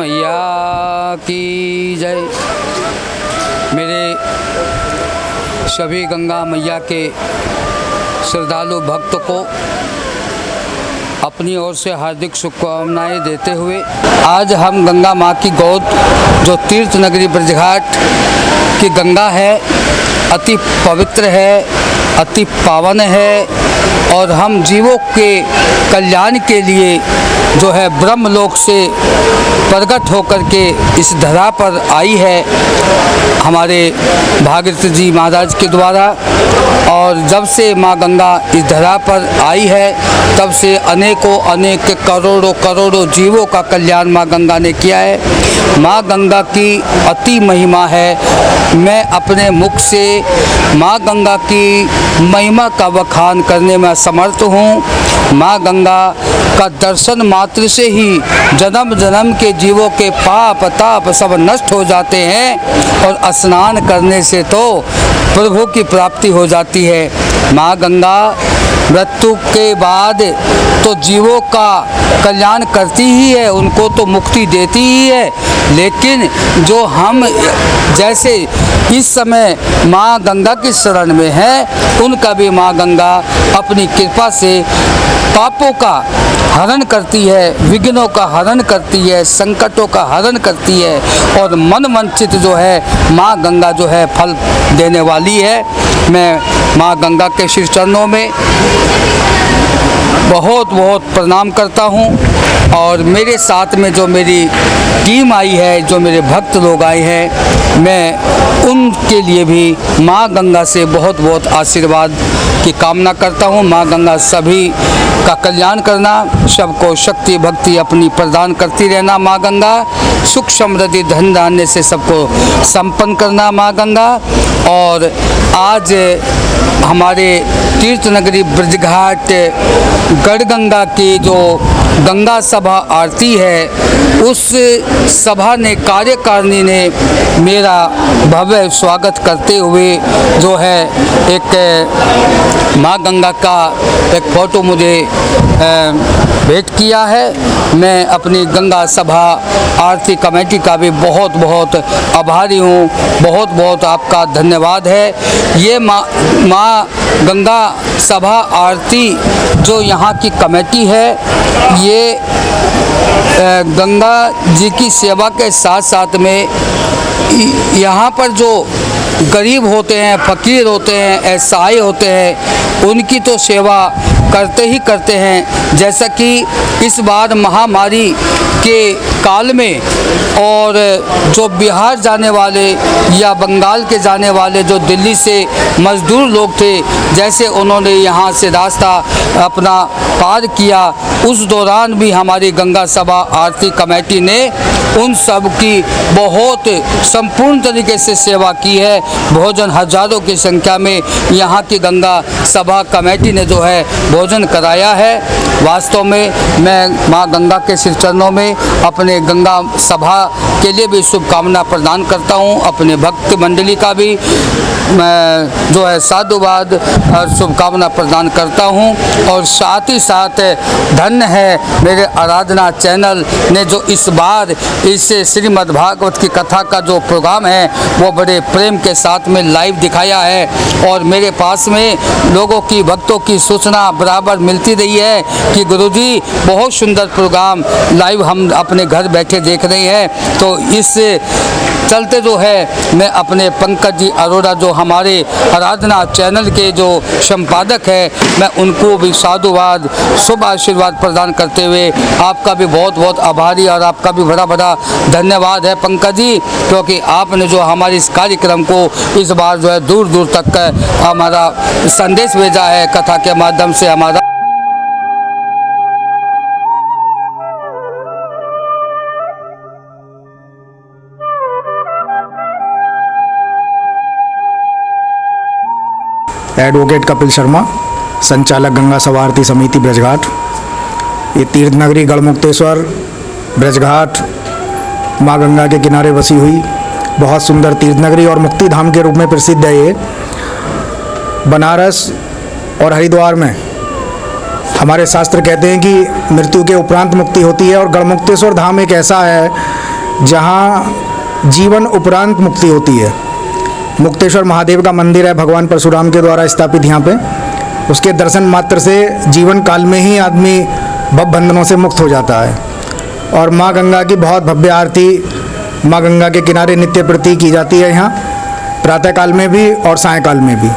मैया की जय। मेरे सभी गंगा मैया के श्रद्धालु भक्त को अपनी ओर से हार्दिक शुभकामनाएं देते हुए आज हम गंगा माँ की गोद जो तीर्थ नगरी ब्रजघाट की गंगा है, अति पवित्र है, अति पावन है और हम जीवों के कल्याण के लिए जो है ब्रह्मलोक से प्रकट होकर के इस धरा पर आई है हमारे भागीरथ जी महाराज के द्वारा। और जब से माँ गंगा इस धरा पर आई है तब से अनेक करोड़ों जीवों का कल्याण माँ गंगा ने किया है। माँ गंगा की अति महिमा है। मैं अपने मुख से माँ गंगा की महिमा का बखान करने में समर्थ हूँ। माँ गंगा का दर्शन मात्र से ही जन्म जन्म के जीवों के पाप ताप सब नष्ट हो जाते हैं और स्नान करने से तो प्रभु की प्राप्ति हो जाती है। माँ गंगा मृत्यु के बाद तो जीवों का कल्याण करती ही है, उनको तो मुक्ति देती ही है, लेकिन जो हम जैसे इस समय माँ गंगा की शरण में हैं उनका भी माँ गंगा अपनी कृपा से पापों का हरण करती है, विघ्नों का हरण करती है, संकटों का हरण करती है और मन वांछित जो है माँ गंगा जो है फल देने वाली है। मैं माँ गंगा के श्री चरणों में बहुत प्रणाम करता हूँ और मेरे साथ में जो मेरी टीम आई है, जो मेरे भक्त लोग आए हैं, मैं उनके लिए भी माँ गंगा से बहुत आशीर्वाद की कामना करता हूँ। माँ गंगा सभी का कल्याण करना, सबको शक्ति भक्ति अपनी प्रदान करती रहना। माँ गंगा सुख समृद्धि धन धान्य से सबको संपन्न करना माँ गंगा। और आज हमारे तीर्थ नगरी ब्रजघाट गढ़गंगा की जो गंगा सभा आरती है, उस सभा ने कार्यकारिणी ने मेरा भव्य स्वागत करते हुए जो है एक माँ गंगा का एक फ़ोटो मुझे भेंट किया है। मैं अपनी गंगा सभा आरती कमेटी का भी बहुत आभारी हूँ। बहुत आपका धन्यवाद है। ये माँ गंगा सभा आरती जो यहाँ की कमेटी है, ये गंगा जी की सेवा के साथ साथ में यहाँ पर जो गरीब होते हैं, फ़कीर होते हैं, असहाय होते हैं, उनकी तो सेवा करते हैं। जैसा कि इस बार महामारी के काल में और जो बिहार जाने वाले या बंगाल के जाने वाले जो दिल्ली से मज़दूर लोग थे, जैसे उन्होंने यहाँ से रास्ता अपना पार किया, उस दौरान भी हमारी गंगा सभा आरती कमेटी ने उन सब की बहुत संपूर्ण तरीके से सेवा की है। भोजन हजारों की संख्या में यहाँ की गंगा सभा कमेटी ने जो है भोजन कराया है। वास्तव में मैं माँ गंगा के श्री चरणों में अपने गंगा सभा के लिए भी शुभकामना प्रदान करता हूँ। अपने भक्त मंडली का भी मैं जो है साधुवाद और शुभकामना प्रदान करता हूँ। और साथ ही साथ धन्य है मेरे आराधना चैनल ने जो इस बार इस श्रीमद् भागवत की कथा का जो प्रोग्राम है वो बड़े प्रेम के साथ में लाइव दिखाया है। और मेरे पास में लोगों की भक्तों की सूचना बराबर मिलती रही है कि गुरुजी बहुत सुंदर प्रोग्राम लाइव हम अपने घर बैठे देख रहे हैं। तो इस चलते जो है मैं अपने पंकज जी अरोड़ा जो हमारे आराधना चैनल के जो संपादक है, मैं उनको भी साधुवाद शुभ आशीर्वाद प्रदान करते हुए आपका भी बहुत आभारी और आपका भी बड़ा धन्यवाद है पंकज जी, क्योंकि आपने जो हमारे इस कार्यक्रम को इस बार जो है दूर तक हमारा संदेश भेजा है कथा के माध्यम से। हमारा एडवोकेट कपिल शर्मा, संचालक गंगा सभा आरती समिति ब्रजघाट। ये तीर्थ नगरी गढ़मुक्तेश्वर ब्रजघाट माँ गंगा के किनारे बसी हुई बहुत सुंदर तीर्थ नगरी और मुक्ति धाम के रूप में प्रसिद्ध है। ये बनारस और हरिद्वार में हमारे शास्त्र कहते हैं कि मृत्यु के उपरांत मुक्ति होती है और गढ़मुक्तेश्वर धाम एक ऐसा है जहाँ जीवन उपरांत मुक्ति होती है। मुक्तेश्वर महादेव का मंदिर है, भगवान परशुराम के द्वारा स्थापित यहाँ पे। उसके दर्शन मात्र से जीवन काल में ही आदमी भव बंधनों से मुक्त हो जाता है। और माँ गंगा की बहुत भव्य आरती माँ गंगा के किनारे नित्य प्रति की जाती है यहाँ, प्रातःकाल में भी और सायंकाल में भी।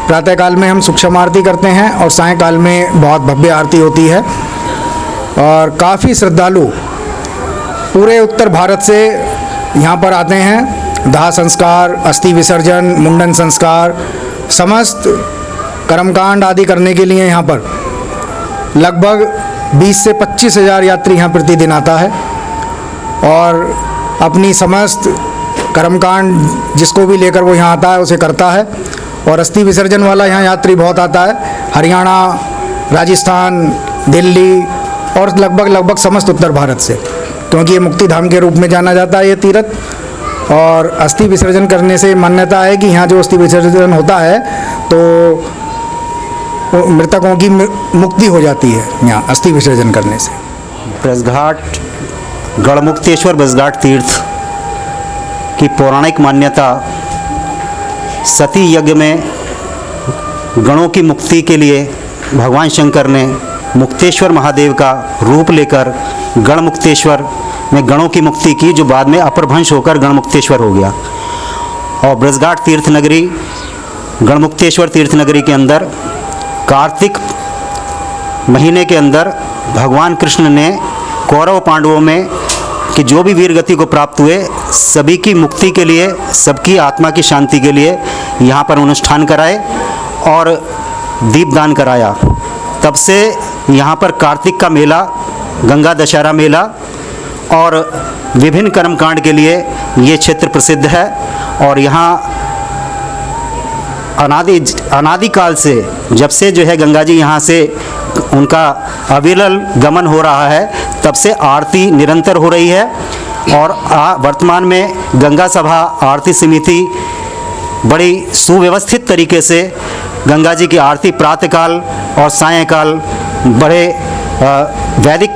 प्रातःकाल में हम सूक्ष्म आरती करते हैं और सायंकाल में बहुत भव्य आरती होती है। और काफ़ी श्रद्धालु पूरे उत्तर भारत से यहाँ पर आते हैं। दाह संस्कार, अस्थि विसर्जन, मुंडन संस्कार, समस्त कर्मकांड आदि करने के लिए यहाँ पर लगभग 20 से 25 हज़ार यात्री यहाँ प्रतिदिन आता है और अपनी समस्त कर्मकांड जिसको भी लेकर वो यहाँ आता है उसे करता है। और अस्थि विसर्जन वाला यहाँ यात्री बहुत आता है, हरियाणा, राजस्थान, दिल्ली और लगभग समस्त उत्तर भारत से, क्योंकि ये मुक्ति धाम के रूप में जाना जाता है ये तीर्थ। और अस्थि विसर्जन करने से मान्यता है कि यहाँ जो अस्थि विसर्जन होता है तो मृतकों की मुक्ति हो जाती है यहाँ अस्थि विसर्जन करने से। ब्रजघाट गढ़मुक्तेश्वर ब्रजघाट तीर्थ की पौराणिक मान्यता सती यज्ञ में गणों की मुक्ति के लिए भगवान शंकर ने मुक्तेश्वर महादेव का रूप लेकर गढ़मुक्तेश्वर में गणों की मुक्ति की, जो बाद में अपरभंश होकर गढ़मुक्तेश्वर हो गया। और ब्रजघाट तीर्थ नगरी गढ़मुक्तेश्वर तीर्थ नगरी के अंदर कार्तिक महीने के अंदर भगवान कृष्ण ने कौरव पांडवों में कि जो भी वीर गति को प्राप्त हुए सभी की मुक्ति के लिए, सबकी आत्मा की शांति के लिए यहाँ पर अनुष्ठान कराए और दीपदान कराया। तब से यहाँ पर कार्तिक का मेला, गंगा दशहरा मेला और विभिन्न कर्मकांड के लिए ये क्षेत्र प्रसिद्ध है। और यहाँ अनादिकाल से, जब से जो है गंगा जी यहाँ से उनका अविरल गमन हो रहा है, तब से आरती निरंतर हो रही है। और वर्तमान में गंगा सभा आरती समिति बड़ी सुव्यवस्थित तरीके से गंगा जी की आरती प्रातःकाल और सायंकाल बड़े वैदिक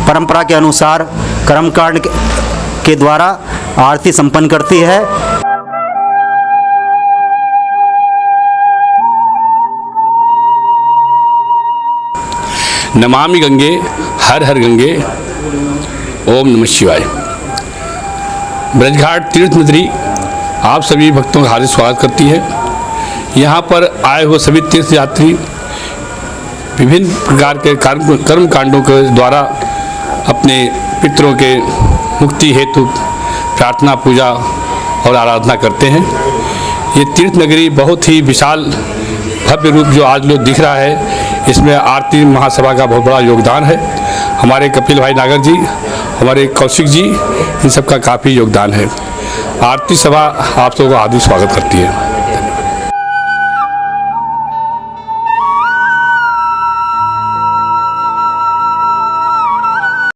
परंपरा के अनुसार कर्मकांड के द्वारा आरती संपन्न करती है। नमामि गंगे हर हर गंगे, ओम नमः शिवाय। ब्रजघाट तीर्थ नगरी आप सभी भक्तों का हार्दिक स्वागत करती है। यहाँ पर आए हुए सभी तीर्थ यात्री विभिन्न प्रकार के कर्म कांडों के द्वारा अपने पितरों के मुक्ति हेतु प्रार्थना, पूजा और आराधना करते हैं। ये तीर्थ नगरी बहुत ही विशाल भव्य रूप जो आज लोग दिख रहा है, इसमें आरती महासभा का बहुत बड़ा योगदान है। हमारे कपिल भाई नागर जी, हमारे कौशिक जी, इन सब का काफ़ी योगदान है। आरती सभा आप लोगों का हार्दिक स्वागत करती है।